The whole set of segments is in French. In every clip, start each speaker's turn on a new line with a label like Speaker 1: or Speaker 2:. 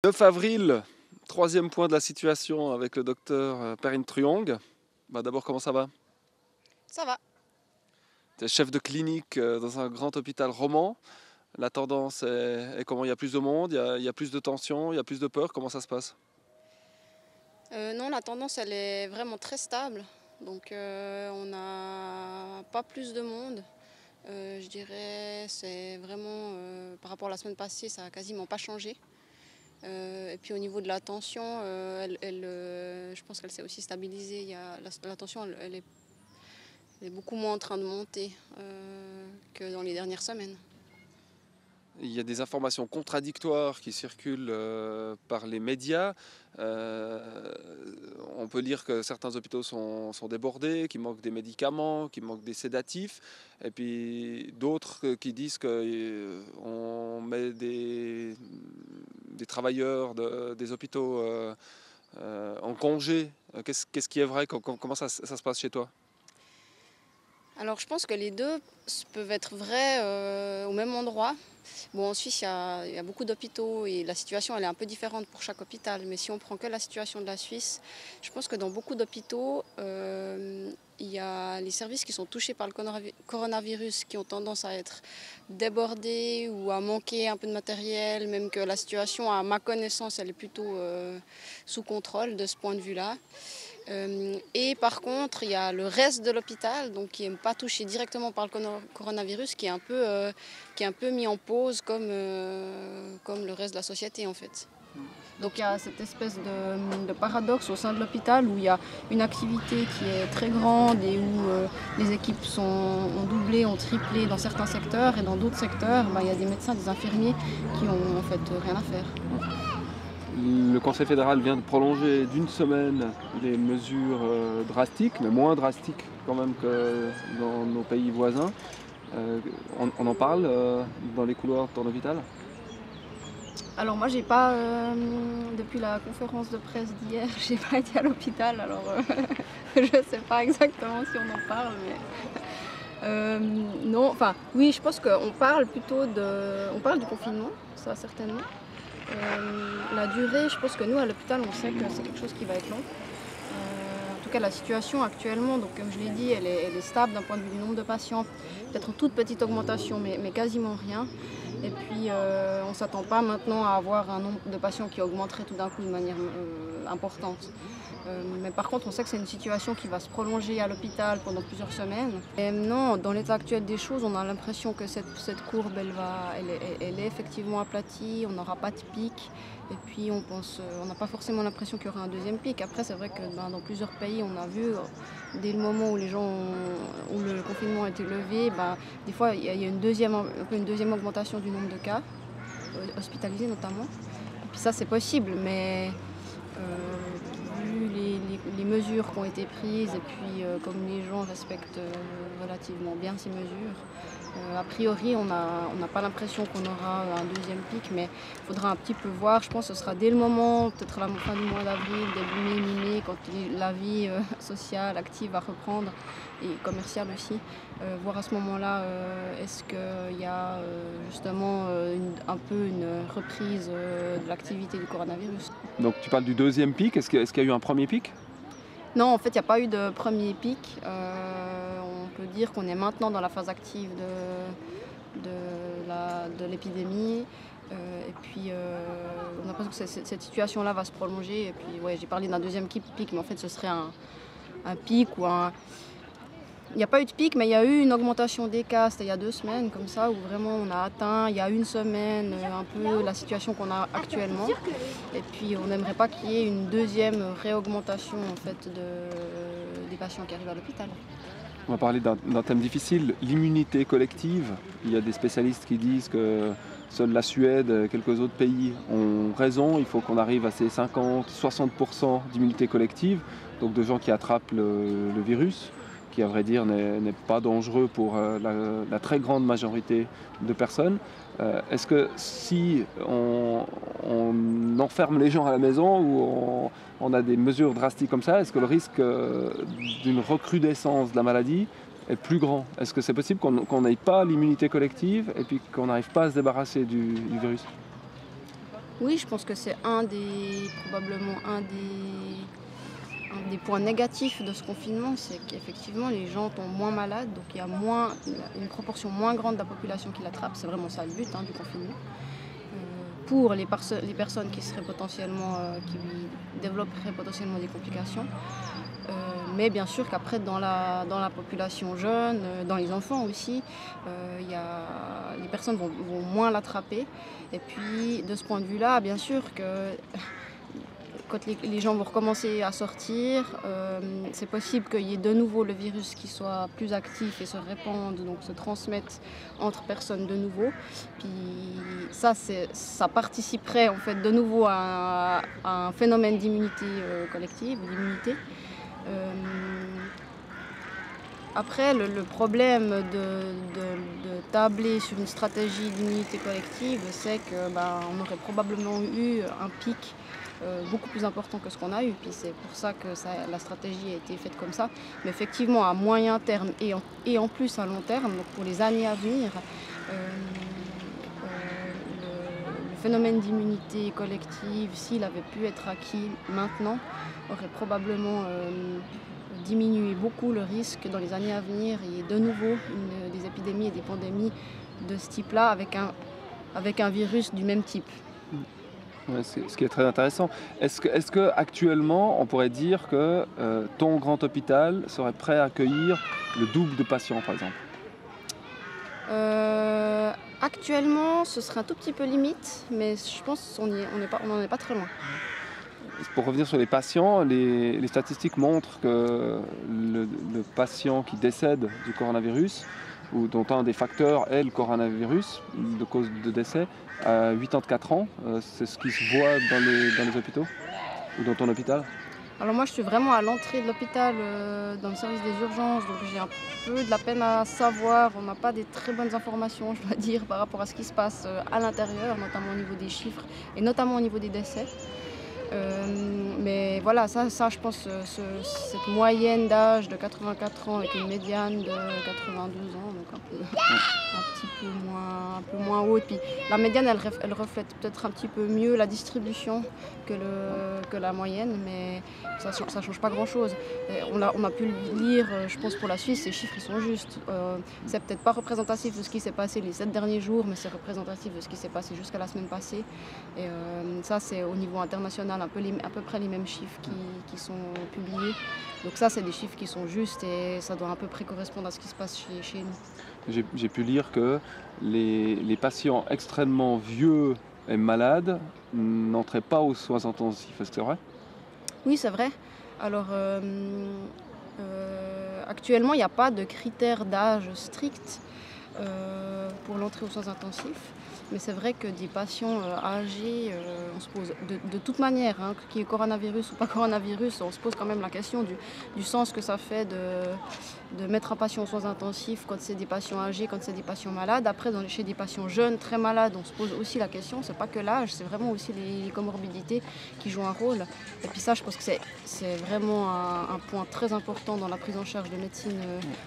Speaker 1: 9 avril, troisième point de la situation avec le docteur Perrine Truong. D'abord, comment ça va?
Speaker 2: Ça va.
Speaker 1: Tu es chef de clinique dans un grand hôpital roman. La tendance est comment? Il y a plus de monde, il y a plus de tension, il y a plus de peur. Comment ça se passe?
Speaker 2: Non, la tendance, elle est vraiment très stable. Donc, on n'a pas plus de monde. Je dirais, c'est vraiment, par rapport à la semaine passée, ça n'a quasiment pas changé. Et puis au niveau de la tension, je pense qu'elle s'est aussi stabilisée. La tension, elle est beaucoup moins en train de monter que dans les dernières semaines.
Speaker 1: Il y a des informations contradictoires qui circulent par les médias. On peut lire que certains hôpitaux sont débordés, qu'il manque des médicaments, qu'il manque des sédatifs. Et puis d'autres qui disent qu'on met des travailleurs des hôpitaux en congé. Qu'est-ce qui est vrai? Comment ça se passe chez toi?
Speaker 2: Alors je pense que les deux peuvent être vrais au même endroit. Bon, en Suisse, il y a beaucoup d'hôpitaux et la situation elle est un peu différente pour chaque hôpital. Mais si on prend que la situation de la Suisse, je pense que dans beaucoup d'hôpitaux, il y a les services qui sont touchés par le coronavirus qui ont tendance à être débordés ou à manquer un peu de matériel, même que la situation, à ma connaissance, elle est plutôt sous contrôle de ce point de vue-là. Et par contre, il y a le reste de l'hôpital, donc qui n'est pas touché directement par le coronavirus, qui est un peu mis en pause comme le reste de la société en fait. Donc il y a cette espèce de paradoxe au sein de l'hôpital où il y a une activité qui est très grande et où les équipes ont doublé, ont triplé dans certains secteurs, et dans d'autres secteurs, il y a des médecins, des infirmiers qui ont en fait rien à faire.
Speaker 1: Le Conseil fédéral vient de prolonger d'une semaine les mesures drastiques, mais moins drastiques quand même que dans nos pays voisins. On en parle dans les couloirs de ton hôpital?
Speaker 2: Alors moi j'ai pas, depuis la conférence de presse d'hier, j'ai pas été à l'hôpital, alors je sais pas exactement si on en parle, mais non, enfin oui, je pense qu'on parle plutôt on parle du confinement, ça certainement. La durée, je pense que nous à l'hôpital on sait que c'est quelque chose qui va être long. En tout cas la situation actuellement, donc comme je l'ai dit, elle est stable d'un point de vue du nombre de patients, peut-être une toute petite augmentation mais quasiment rien. Et puis on ne s'attend pas maintenant à avoir un nombre de patients qui augmenterait tout d'un coup de manière importante. Mais par contre, on sait que c'est une situation qui va se prolonger à l'hôpital pendant plusieurs semaines. Et non, dans l'état actuel des choses, on a l'impression que cette courbe, elle est effectivement aplatie, on n'aura pas de pic. Et puis on n'a pas forcément l'impression qu'il y aura un deuxième pic. Après, c'est vrai que dans plusieurs pays, on a vu, dès le moment où où le confinement a été levé, des fois, il y a une deuxième augmentation du nombre de cas, hospitalisés notamment. Et puis ça, c'est possible, mais vu les mesures qui ont été prises et puis comme les gens respectent relativement bien ces mesures, a priori on n'a pas l'impression qu'on aura un deuxième pic, mais il faudra un petit peu voir. Je pense que ce sera dès le moment, peut-être la fin du mois d'avril, début mai, mi-mai, quand la vie sociale, active va reprendre et commerciale aussi. Voir à ce moment-là, est-ce qu'il y a justement un peu une reprise de l'activité du coronavirus.
Speaker 1: Donc tu parles du deuxième pic, est-ce qu'il y a eu un premier pic?
Speaker 2: Non, en fait, il n'y a pas eu de premier pic. On peut dire qu'on est maintenant dans la phase active de l'épidémie. Et puis, on a l'impression que cette situation-là va se prolonger. Et puis, ouais, j'ai parlé d'un deuxième pic, mais en fait, ce serait un pic ou un... Il n'y a pas eu de pic, mais il y a eu une augmentation des cas, c'était il y a 2 semaines, comme ça, où vraiment on a atteint, il y a une semaine, un peu la situation qu'on a actuellement. Et puis on n'aimerait pas qu'il y ait une deuxième réaugmentation en fait, des patients qui arrivent à l'hôpital.
Speaker 1: On va parler d'un thème difficile, l'immunité collective. Il y a des spécialistes qui disent que seule la Suède et quelques autres pays ont raison. Il faut qu'on arrive à ces 50-60% d'immunité collective, donc de gens qui attrapent le virus, qui à vrai dire n'est pas dangereux pour la très grande majorité de personnes. Est-ce que si on enferme les gens à la maison ou on a des mesures drastiques comme ça, est-ce que le risque d'une recrudescence de la maladie est plus grand? Est-ce que c'est possible qu'on n'ait pas l'immunité collective et puis qu'on n'arrive pas à se débarrasser du virus?
Speaker 2: Oui, je pense que c'est probablement un des points négatifs de ce confinement, c'est qu'effectivement les gens tombent moins malades, donc il y a une proportion moins grande de la population qui l'attrape. C'est vraiment ça le but du confinement. Pour les personnes qui qui développeraient potentiellement des complications. Mais bien sûr qu'après dans la population jeune, dans les enfants aussi, les personnes vont moins l'attraper. Et puis de ce point de vue-là, bien sûr que quand les gens vont recommencer à sortir, c'est possible qu'il y ait de nouveau le virus qui soit plus actif et se répande, donc se transmette entre personnes de nouveau. Puis ça participerait en fait de nouveau à un phénomène d'immunité collective, d'immunité. Après, le problème de tabler sur une stratégie d'immunité collective, c'est qu'on aurait probablement eu un pic beaucoup plus important que ce qu'on a eu. Puis c'est pour ça que la stratégie a été faite comme ça. Mais effectivement, à moyen terme et en plus à long terme, donc pour les années à venir, le phénomène d'immunité collective, s'il avait pu être acquis maintenant, aurait probablement diminué beaucoup le risque dans les années à venir. Il y ait de nouveau des épidémies et des pandémies de ce type-là avec un virus du même type.
Speaker 1: Ouais, ce qui est très intéressant. Est-ce que actuellement on pourrait dire que ton grand hôpital serait prêt à accueillir le double de patients, par exemple?
Speaker 2: Actuellement, ce serait un tout petit peu limite, mais je pense qu'on n'en est pas très loin.
Speaker 1: Pour revenir sur les patients, les statistiques montrent que le patient qui décède du coronavirus, ou dont un des facteurs est le coronavirus, de cause de décès, à 84 ans, c'est ce qui se voit dans les hôpitaux ou dans ton hôpital?
Speaker 2: Alors moi, je suis vraiment à l'entrée de l'hôpital, dans le service des urgences, donc j'ai un peu de la peine à savoir. On n'a pas des très bonnes informations, je dois dire, par rapport à ce qui se passe à l'intérieur, notamment au niveau des chiffres et notamment au niveau des décès. Mais voilà, ça je pense, cette moyenne d'âge de 84 ans avec une médiane de 92 ans, donc un peu moins haute. Puis la médiane, elle reflète peut-être un petit peu mieux la distribution que la moyenne, mais ça change pas grand-chose. On a pu le lire, je pense pour la Suisse, ces chiffres ils sont justes. C'est peut-être pas représentatif de ce qui s'est passé les 7 derniers jours, mais c'est représentatif de ce qui s'est passé jusqu'à la semaine passée. Et ça, c'est au niveau international à peu près les mêmes chiffres qui sont publiés. Donc ça, c'est des chiffres qui sont justes et ça doit à peu près correspondre à ce qui se passe chez nous.
Speaker 1: J'ai pu lire que les patients extrêmement vieux et malades n'entraient pas aux soins intensifs. Est-ce que c'est vrai?
Speaker 2: Oui, c'est vrai. Alors, actuellement, il n'y a pas de critères d'âge strict pour l'entrée aux soins intensifs. Mais c'est vrai que des patients âgés, on se pose de toute manière, qu'il y ait coronavirus ou pas coronavirus, on se pose quand même la question du sens que ça fait de mettre un patient aux soins intensifs quand c'est des patients âgés, quand c'est des patients malades. Après, chez des patients jeunes, très malades, on se pose aussi la question, c'est pas que l'âge, c'est vraiment aussi les comorbidités qui jouent un rôle. Et puis ça, je pense que c'est vraiment un point très important dans la prise en charge de médecine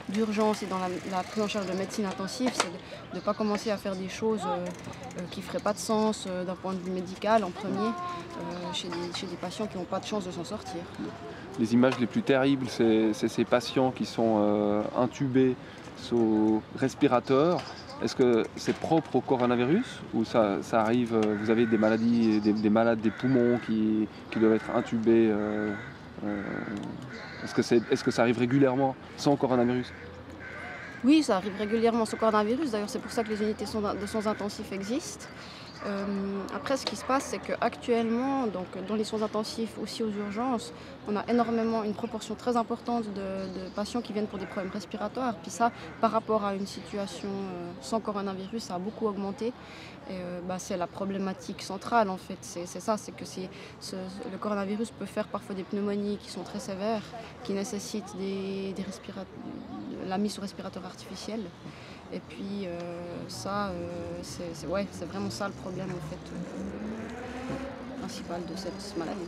Speaker 2: d'urgence et dans la prise en charge de médecine intensive, c'est de ne pas commencer à faire des choses qui ne feraient pas de sens d'un point de vue médical en premier chez des patients qui n'ont pas de chance de s'en sortir.
Speaker 1: Les images les plus terribles, c'est ces patients qui sont intubés sous respirateur. Est-ce que c'est propre au coronavirus ou ça arrive, vous avez des maladies, des malades des poumons qui doivent être intubés est-ce que ça arrive régulièrement sans coronavirus?
Speaker 2: Oui, ça arrive régulièrement sans coronavirus. D'ailleurs, c'est pour ça que les unités de soins intensifs existent. Après, ce qui se passe, c'est qu'actuellement, dans les soins intensifs, aussi aux urgences, on a une proportion très importante de patients qui viennent pour des problèmes respiratoires. Puis ça, par rapport à une situation sans coronavirus, ça a beaucoup augmenté. Et c'est la problématique centrale, en fait. C'est ça, c'est que le coronavirus peut faire parfois des pneumonies qui sont très sévères, qui nécessitent la mise sous respirateur artificiel. Et puis c'est vraiment ça le problème en fait, principal de cette maladie.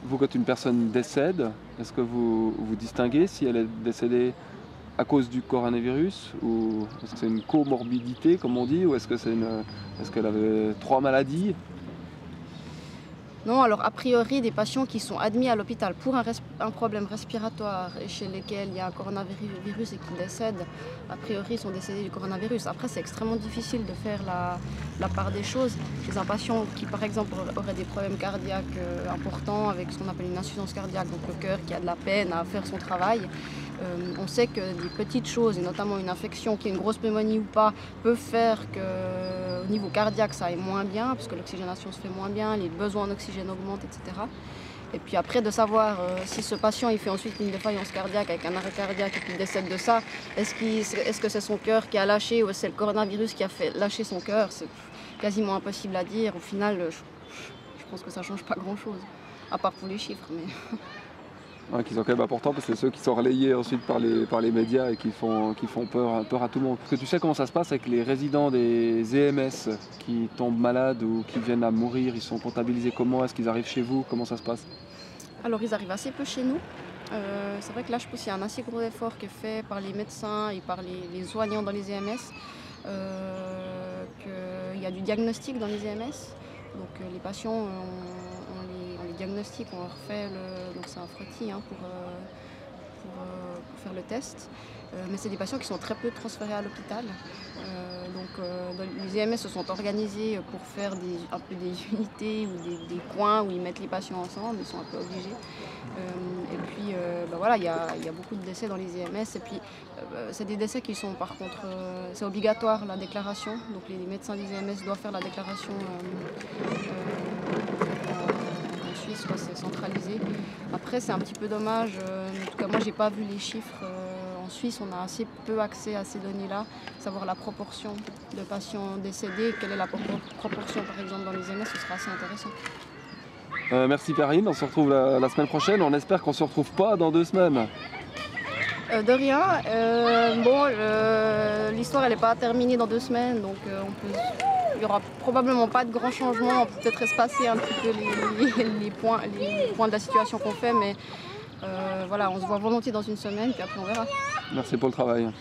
Speaker 1: Vous, quand une personne décède, est-ce que vous distinguez si elle est décédée à cause du coronavirus ou est-ce que c'est une comorbidité comme on dit ou est-ce qu'elle avait 3 maladies?
Speaker 2: Non, alors a priori, des patients qui sont admis à l'hôpital pour un problème respiratoire et chez lesquels il y a un coronavirus et qui décèdent, a priori, sont décédés du coronavirus. Après, c'est extrêmement difficile de faire la part des choses. Chez un patient qui, par exemple, aurait des problèmes cardiaques importants avec ce qu'on appelle une insuffisance cardiaque, donc le cœur qui a de la peine à faire son travail, on sait que des petites choses, et notamment une infection qui est une grosse pneumonie ou pas, peuvent faire qu'au niveau cardiaque ça aille moins bien, parce que l'oxygénation se fait moins bien, les besoins en oxygène augmentent, etc. Et puis après de savoir si ce patient il fait ensuite une défaillance cardiaque avec un arrêt cardiaque et qu'il décède de ça, est-ce que c'est son cœur qui a lâché ou c'est le coronavirus qui a fait lâcher son cœur? C'est quasiment impossible à dire. Au final, je pense que ça ne change pas grand-chose, à part pour les chiffres. Mais...
Speaker 1: Ouais, qui sont quand même importants parce que c'est ceux qui sont relayés ensuite par les médias et qui font peur à tout le monde. Est-ce que tu sais comment ça se passe avec les résidents des EMS qui tombent malades ou qui viennent à mourir? Ils sont comptabilisés comment? Est-ce qu'ils arrivent chez vous? Comment ça se passe?
Speaker 2: Alors ils arrivent assez peu chez nous. C'est vrai que là je pense qu'il y a un assez gros effort qui est fait par les médecins et par les soignants dans les EMS. Qu'il y a du diagnostic dans les EMS. Donc les patients, on les diagnostique, on leur fait donc c'est un frottis pour faire le test. Mais c'est des patients qui sont très peu transférés à l'hôpital. Les EMS se sont organisés pour faire un peu des unités ou des coins où ils mettent les patients ensemble, ils sont un peu obligés. Voilà, il y a beaucoup de décès dans les EMS. Et puis c'est des décès qui sont par contre, c'est obligatoire la déclaration. Donc les médecins des EMS doivent faire la déclaration en Suisse, c'est centralisé. Après c'est un petit peu dommage, en tout cas moi j'ai pas vu les chiffres. En Suisse, on a assez peu accès à ces données-là, savoir la proportion de patients décédés, quelle est la proportion par exemple dans les EMS, ce sera assez intéressant.
Speaker 1: Merci Perrine, on se retrouve la semaine prochaine, on espère qu'on ne se retrouve pas dans 2 semaines.
Speaker 2: De rien, l'histoire elle n'est pas terminée dans 2 semaines, donc il n'y aura probablement pas de grands changements, on peut peut-être espacer un petit peu les points de la situation qu'on fait, mais voilà, on se voit volontiers dans 1 semaine, puis après on verra.
Speaker 1: Merci pour le travail.